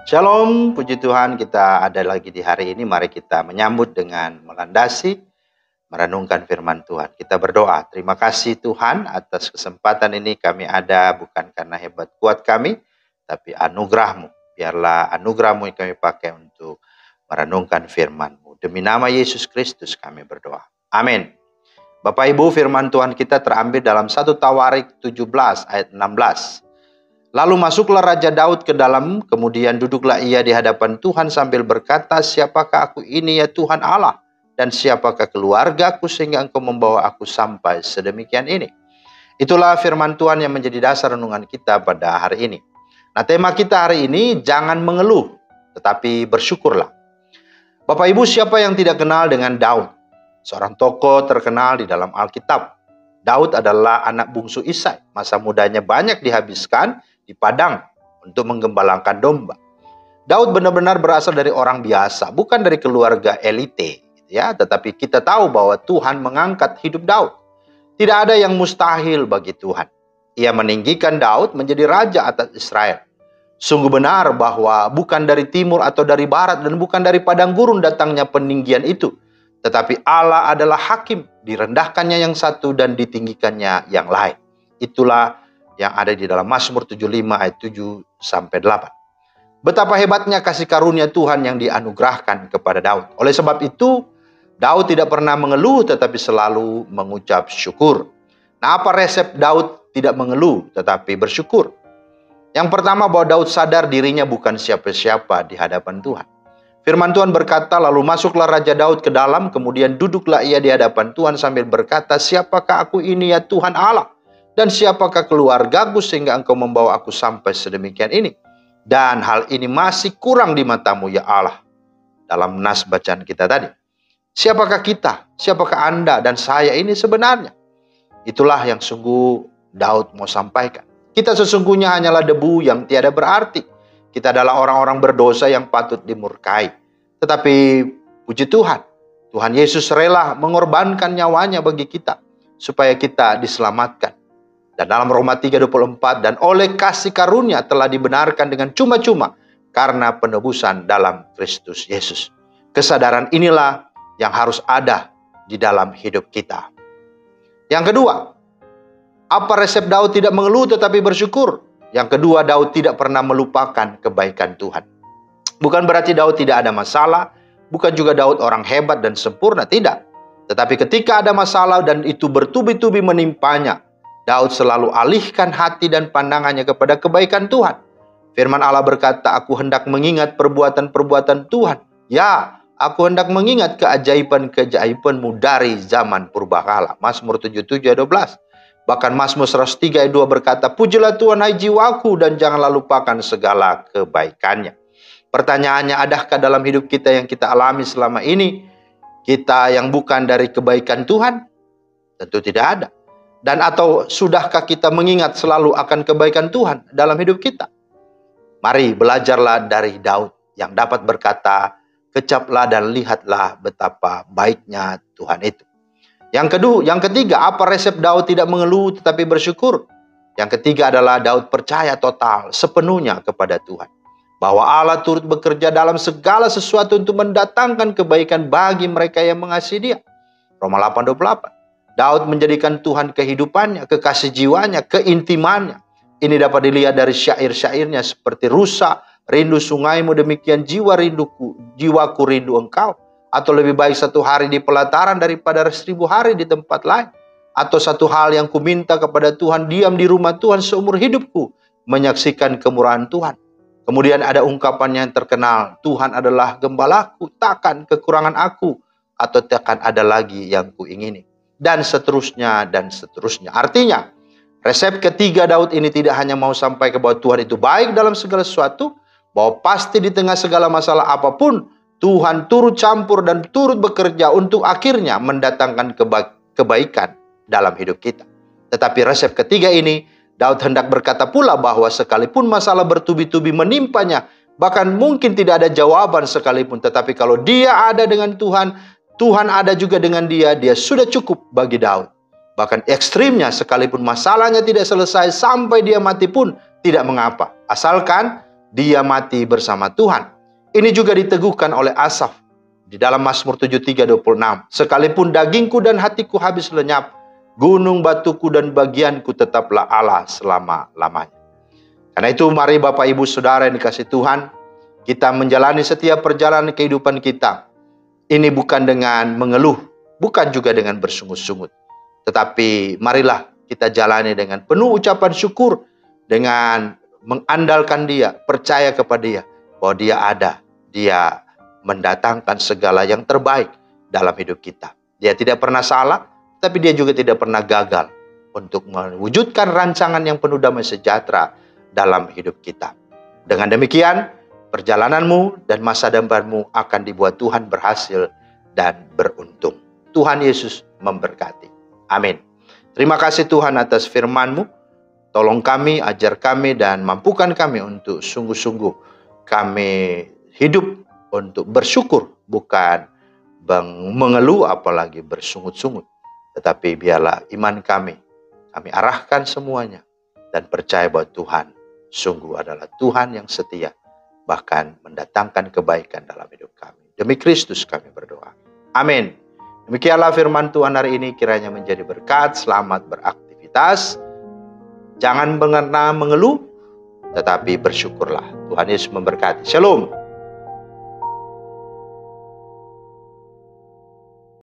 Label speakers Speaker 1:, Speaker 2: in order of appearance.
Speaker 1: Shalom, puji Tuhan, kita ada lagi di hari ini. Mari kita menyambut dengan melandasi, merenungkan firman Tuhan. Kita berdoa, terima kasih Tuhan atas kesempatan ini kami ada bukan karena hebat kuat kami, tapi anugerah-Mu. Biarlah anugerah-Mu yang kami pakai untuk merenungkan firman-Mu. Demi nama Yesus Kristus kami berdoa. Amin. Bapak Ibu, firman Tuhan kita terambil dalam 1 Tawarik 17 ayat 16. Lalu masuklah Raja Daud ke dalam, kemudian duduklah ia di hadapan Tuhan sambil berkata, siapakah aku ini ya Tuhan Allah? Dan siapakah keluargaku sehingga Engkau membawa aku sampai sedemikian ini? Itulah firman Tuhan yang menjadi dasar renungan kita pada hari ini. Nah, tema kita hari ini, jangan mengeluh, tetapi bersyukurlah. Bapak Ibu, siapa yang tidak kenal dengan Daud? Seorang tokoh terkenal di dalam Alkitab. Daud adalah anak bungsu Isai. Masa mudanya banyak dihabiskan di padang untuk menggembalakan domba. Daud benar-benar berasal dari orang biasa, bukan dari keluarga elite, ya. Tetapi kita tahu bahwa Tuhan mengangkat hidup Daud. Tidak ada yang mustahil bagi Tuhan. Ia meninggikan Daud menjadi raja atas Israel. Sungguh benar bahwa bukan dari timur atau dari barat dan bukan dari padang gurun datangnya peninggian itu. Tetapi Allah adalah hakim, direndahkannya yang satu dan ditinggikannya yang lain. Itulah yang ada di dalam Mazmur 75 ayat 7-8. Betapa hebatnya kasih karunia Tuhan yang dianugerahkan kepada Daud. Oleh sebab itu, Daud tidak pernah mengeluh tetapi selalu mengucap syukur. Nah, apa resep Daud tidak mengeluh tetapi bersyukur? Yang pertama, bahwa Daud sadar dirinya bukan siapa-siapa di hadapan Tuhan. Firman Tuhan berkata, lalu masuklah Raja Daud ke dalam, kemudian duduklah ia di hadapan Tuhan sambil berkata, siapakah aku ini ya Tuhan Allah? Dan siapakah keluargaku sehingga Engkau membawa aku sampai sedemikian ini? Dan hal ini masih kurang di matamu ya Allah. Dalam nas bacaan kita tadi. Siapakah kita? Siapakah Anda dan saya ini sebenarnya? Itulah yang sungguh Daud mau sampaikan. Kita sesungguhnya hanyalah debu yang tiada berarti. Kita adalah orang-orang berdosa yang patut dimurkai. Tetapi puji Tuhan, Tuhan Yesus rela mengorbankan nyawanya bagi kita, supaya kita diselamatkan. Dan dalam Roma 3:24, dan oleh kasih karunia telah dibenarkan dengan cuma-cuma karena penebusan dalam Kristus Yesus. Kesadaran inilah yang harus ada di dalam hidup kita. Yang kedua, apa resep Daud tidak mengeluh tetapi bersyukur? Yang kedua, Daud tidak pernah melupakan kebaikan Tuhan. Bukan berarti Daud tidak ada masalah, bukan juga Daud orang hebat dan sempurna, tidak. Tetapi ketika ada masalah dan itu bertubi-tubi menimpanya, Daud selalu alihkan hati dan pandangannya kepada kebaikan Tuhan. Firman Allah berkata, aku hendak mengingat perbuatan-perbuatan Tuhan. Ya, aku hendak mengingat keajaiban-keajaiban-Mu dari zaman purbakala. Mazmur 77:12. Bahkan Mazmur 103 ayat 2 berkata, pujilah Tuhan hai jiwaku dan janganlah lupakan segala kebaikannya. Pertanyaannya, adakah dalam hidup kita yang kita alami selama ini, kita yang bukan dari kebaikan Tuhan? Tentu tidak ada. Dan atau sudahkah kita mengingat selalu akan kebaikan Tuhan dalam hidup kita? Mari belajarlah dari Daud yang dapat berkata, kecaplah dan lihatlah betapa baiknya Tuhan itu. Yang ketiga, apa resep Daud tidak mengeluh tetapi bersyukur? Yang ketiga adalah Daud percaya total sepenuhnya kepada Tuhan. Bahwa Allah turut bekerja dalam segala sesuatu untuk mendatangkan kebaikan bagi mereka yang mengasihi Dia. Roma 8:28. Daud menjadikan Tuhan kehidupannya, kekasih jiwanya, keintimannya. Ini dapat dilihat dari syair-syairnya seperti rusa, rindu sungaimu, demikian jiwaku rindu engkau. Atau lebih baik 1 hari di pelataran daripada 1000 hari di tempat lain. Atau satu hal yang kuminta kepada Tuhan, diam di rumah Tuhan seumur hidupku, menyaksikan kemurahan Tuhan. Kemudian ada ungkapan yang terkenal, Tuhan adalah gembalaku, takkan kekurangan aku, atau takkan ada lagi yang kuingini. Dan seterusnya, dan seterusnya. Artinya, resep ketiga Daud ini tidak hanya mau sampai ke bahwa Tuhan itu baik dalam segala sesuatu, bahwa pasti di tengah segala masalah apapun, Tuhan turut campur dan turut bekerja untuk akhirnya mendatangkan kebaikan dalam hidup kita. Tetapi resep ketiga ini, Daud hendak berkata pula bahwa sekalipun masalah bertubi-tubi menimpanya, bahkan mungkin tidak ada jawaban sekalipun, tetapi kalau dia ada dengan Tuhan, Tuhan ada juga dengan dia sudah cukup bagi Daud. Bahkan ekstrimnya, sekalipun masalahnya tidak selesai sampai dia mati pun tidak mengapa. Asalkan dia mati bersama Tuhan. Ini juga diteguhkan oleh Asaf di dalam Mazmur 73:26. Sekalipun dagingku dan hatiku habis lenyap, gunung batuku dan bagianku tetaplah Allah selama-lamanya. Karena itu mari Bapak Ibu Saudara yang dikasihi Tuhan, kita menjalani setiap perjalanan kehidupan kita. Ini bukan dengan mengeluh, bukan juga dengan bersungut-sungut. Tetapi marilah kita jalani dengan penuh ucapan syukur, dengan mengandalkan Dia, percaya kepada Dia, bahwa Dia ada, Dia mendatangkan segala yang terbaik dalam hidup kita. Dia tidak pernah salah, tapi Dia juga tidak pernah gagal untuk mewujudkan rancangan yang penuh damai sejahtera dalam hidup kita. Dengan demikian, perjalananmu dan masa depanmu akan dibuat Tuhan berhasil dan beruntung. Tuhan Yesus memberkati. Amin. Terima kasih Tuhan atas firman-Mu. Tolong kami, ajar kami, dan mampukan kami untuk sungguh-sungguh kami hidup untuk bersyukur, bukan mengeluh apalagi bersungut-sungut. Tetapi biarlah iman kami arahkan semuanya dan percaya bahwa Tuhan sungguh adalah Tuhan yang setia, bahkan mendatangkan kebaikan dalam hidup kami. Demi Kristus kami berdoa. Amin. Demikianlah firman Tuhan hari ini, kiranya menjadi berkat. Selamat beraktivitas. Jangan pernah mengeluh, tetapi bersyukurlah. Tuhan Yesus memberkati. Shalom.